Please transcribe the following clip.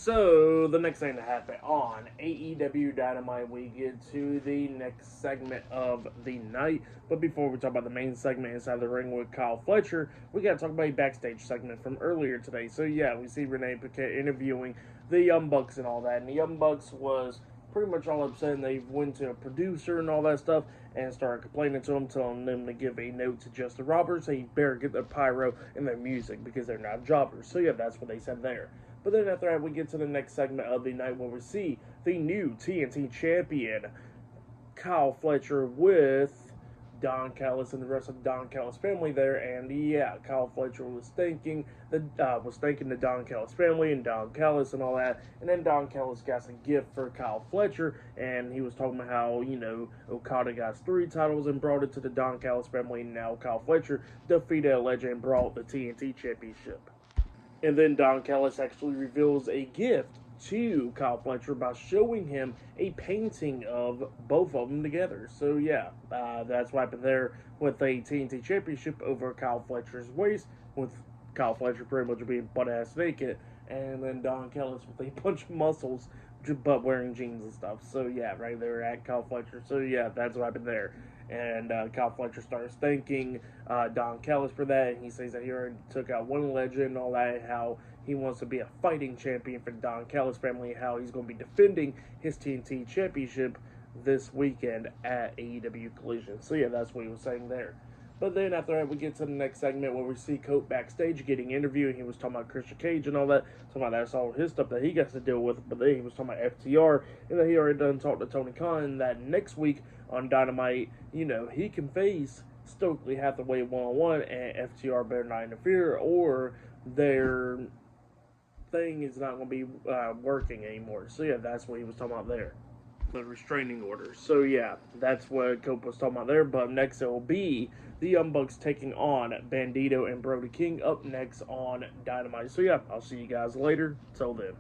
So, the next thing to happen on AEW Dynamite, we get to the next segment of the night. But before we talk about the main segment inside the ring with Kyle Fletcher, we got to talk about a backstage segment from earlier today. So, yeah, we see Renee Paquette interviewing the Young Bucks and all that. And the Young Bucks was pretty much all upset, and they went to a producer and all that stuff and started complaining to him, telling them to give a note to Justin Roberts. They better get their pyro and their music because they're not jobbers. So, yeah, that's what they said there. But then after that, we get to the next segment of the night where we see the new TNT Champion, Kyle Fletcher, with Don Callis and the rest of the Don Callis family there. And yeah, Kyle Fletcher was thanking the Don Callis family and Don Callis and all that. And then Don Callis got a gift for Kyle Fletcher, and he was talking about how, Okada got 3 titles and brought it to the Don Callis family, and now Kyle Fletcher defeated a legend and brought the TNT Championship. And then Don Callis actually reveals a gift to Kyle Fletcher by showing him a painting of both of them together. So yeah, that's what happened there with a TNT Championship over Kyle Fletcher's waist, with Kyle Fletcher pretty much being butt-ass naked, and then Don Callis with a bunch of muscles, but wearing jeans and stuff. So yeah, right there at Kyle Fletcher. So yeah, that's what happened there. And Kyle Fletcher starts thanking Don Callis for that, and he says that he already took out one legend and all that, how he wants to be a fighting champion for the Don Callis family, how he's going to be defending his TNT Championship this weekend at AEW Collision. So yeah, that's what he was saying there. But then after that, we get to the next segment where we see Colt backstage getting interviewed, and he was talking about Christian Cage and all that. Talking about that's all his stuff that he gets to deal with. But then he was talking about FTR, and then he already done talked to Tony Khan that next week on Dynamite, he can face Stokely Hathaway one-on-one, and FTR better not interfere, or their thing is not going to be working anymore. So yeah, that's what he was talking about there. The restraining order. So yeah, that's what Cope was talking about there. But next it will be the Young Bucks taking on Bandito and Brody King up next on Dynamite. So yeah, I'll see you guys later. Till then.